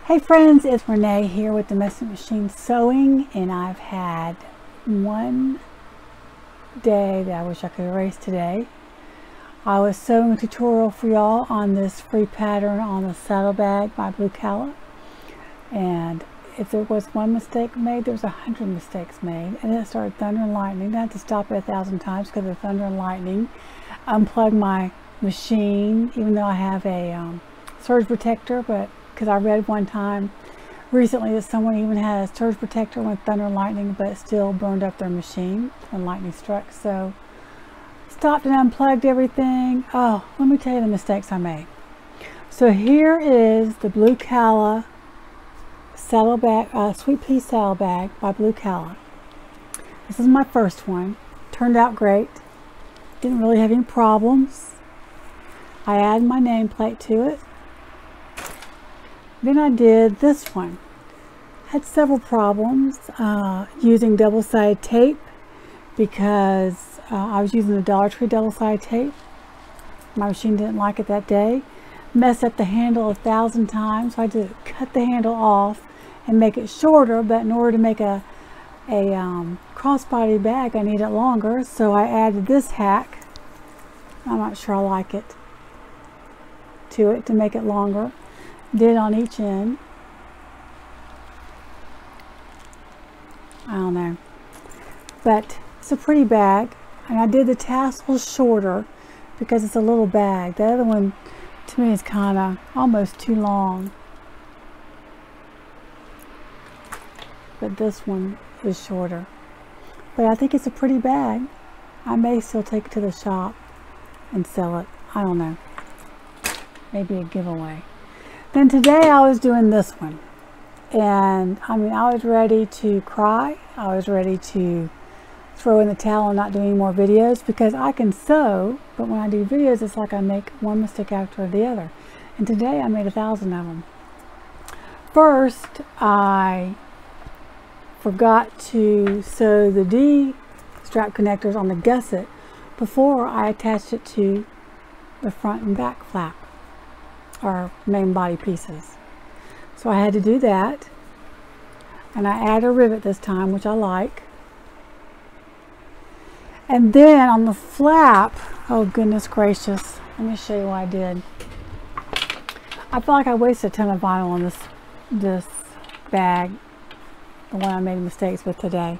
Hey friends, it's Renee here with Domestic Machine Sewing, and I've had one day that I wish I could erase today. I was sewing a tutorial for y'all on this free pattern on the saddle bag by Blue Calla, and if there was one mistake made, there was 100 mistakes made, and then it started thunder and lightning. I had to stop it 1,000 times because of the thunder and lightning. Unplug my machine, even though I have a surge protector, but because I read one time recently that someone even had a surge protector with thunder and lightning, but it still burned up their machine when lightning struck. So stopped and unplugged everything. Oh, let me tell you the mistakes I made. So here is the Blue Calla saddle bag, Sweet Pea saddle bag by Blue Calla. This is my first one. Turned out great. Didn't really have any problems. I added my nameplate to it. Then I did this one. Had several problems using double-sided tape because I was using the Dollar Tree double-sided tape. My machine didn't like it that day. Messed up the handle 1,000 times, so I had to cut the handle off and make it shorter, but in order to make a crossbody bag I need it longer, so I added this hack. I'm not sure I like it, to it to make it longer. Did on each end. I don't know, but it's a pretty bag, and I did the tassels shorter because it's a little bag. The other one to me is kind of almost too long, but this one is shorter. But I think it's a pretty bag. I may still take it to the shop and sell it. I don't know, maybe a giveaway. Then today I was doing this one, and I mean, I was ready to cry. I was ready to throw in the towel and not do any more videos because I can sew, but when I do videos it's like I make one mistake after the other, and today I made 1,000 of them. First, I forgot to sew the D strap connectors on the gusset before I attached it to the front and back flap, or main body pieces. So I had to do that, and I add a rivet this time, which I like. And then on the flap, oh goodness gracious, let me show you what I did. I feel like I wasted a ton of vinyl on this bag, the one I made mistakes with today.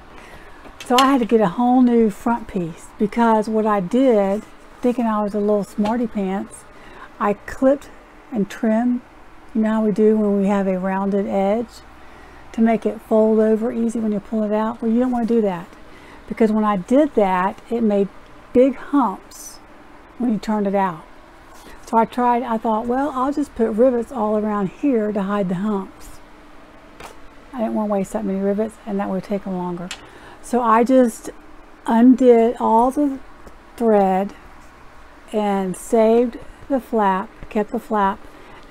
So I had to get a whole new front piece, because what I did, thinking I was a little smarty pants, I clipped and trim, you know how we do when we have a rounded edge, to make it fold over easy when you pull it out. Well, you don't want to do that, because when I did that, it made big humps when you turned it out. So I thought, well, I'll just put rivets all around here to hide the humps. I didn't want to waste that many rivets, and that would take longer. So I just undid all the thread and saved the flap, kept the flap,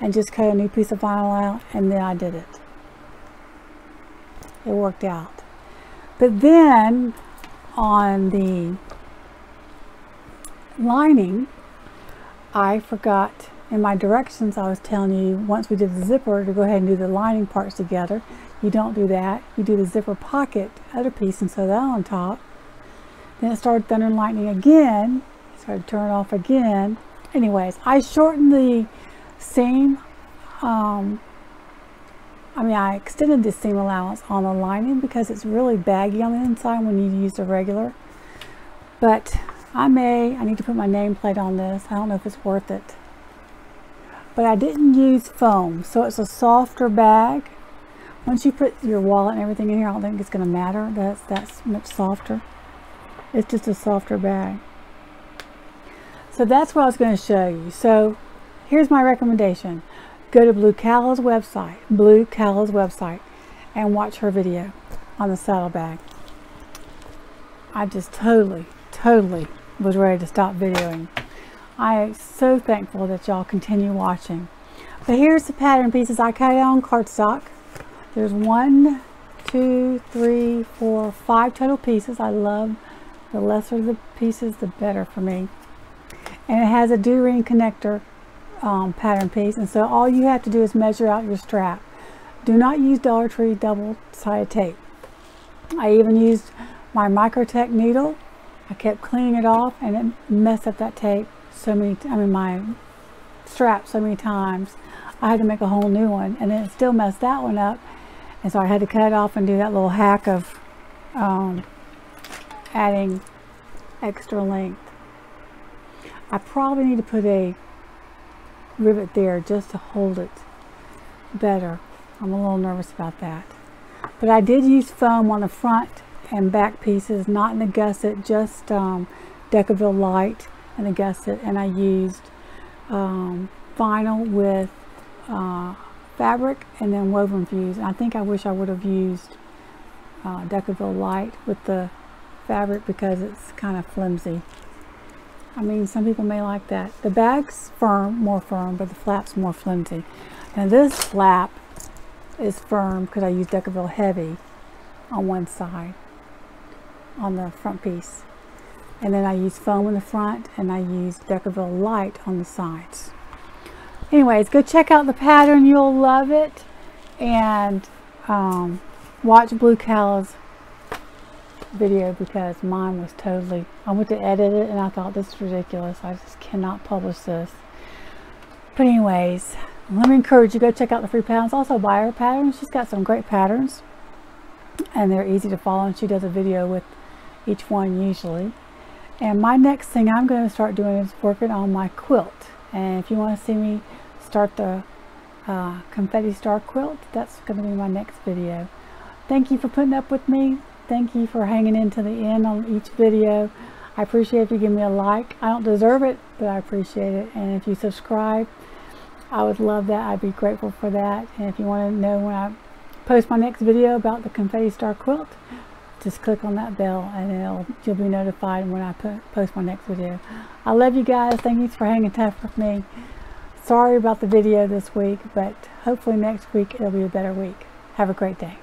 and just cut a new piece of vinyl out, and then I did it. It worked out. But then on the lining, I forgot in my directions. I was telling you once we did the zipper to go ahead and do the lining parts together. You don't do that. You do the zipper pocket other piece and sew that on top. Then it started thunder and lightning again. Started turning off again. Anyways, I shortened the seam. I extended the seam allowance on the lining because it's really baggy on the inside when you use the regular. But I need to put my nameplate on this. I don't know if it's worth it. But I didn't use foam, so it's a softer bag. Once you put your wallet and everything in here, I don't think it's going to matter. That's much softer. It's just a softer bag. So that's what I was going to show you. So here's my recommendation. Go to Blue Calla's website, and watch her video on the saddle bag. I just totally was ready to stop videoing. I am so thankful that y'all continue watching. But here's the pattern pieces I cut out on cardstock. There's 1, 2, 3, 4, 5 total pieces. I love the lesser the pieces, the better for me. And it has a do-ring connector pattern piece, and so all you have to do is measure out your strap. Do not use Dollar Tree double-sided tape. I even used my Microtech needle. I kept cleaning it off and it messed up that tape so many, my strap so many times. I had to make a whole new one, and then it still messed that one up. And so I had to cut it off and do that little hack of adding extra length. I probably need to put a rivet there just to hold it better. I'm a little nervous about that. But I did use foam on the front and back pieces, not in the gusset, just Decaville Light in the gusset, and I used vinyl with fabric and then woven fuse. And I think I wish I would have used Decaville Light with the fabric because it's kind of flimsy. I mean, some people may like that. The bag's firm, more firm, but the flap's more flimsy. And this flap is firm because I used Decaville Heavy on one side, on the front piece. And then I used foam in the front, and I used Decaville Light on the sides. Anyways, go check out the pattern. You'll love it. And watch Blue Call's video because mine was totally, I went to edit it and I thought, this is ridiculous. I just cannot publish this. But anyways, let me encourage you, go check out the free patterns. Also buy her patterns. She's got some great patterns and they're easy to follow, and she does a video with each one usually. And my next thing I'm going to start doing is working on my quilt. And if you want to see me start the confetti star quilt, that's going to be my next video. Thank you for putting up with me. Thank you for hanging in to the end on each video. I appreciate if you give me a like. I don't deserve it, but I appreciate it. And if you subscribe, I would love that. I'd be grateful for that. And if you want to know when I post my next video about the confetti star quilt, just click on that bell and you'll be notified when I post my next video. I love you guys. Thank you for hanging tough with me. Sorry about the video this week, but hopefully next week it'll be a better week. Have a great day.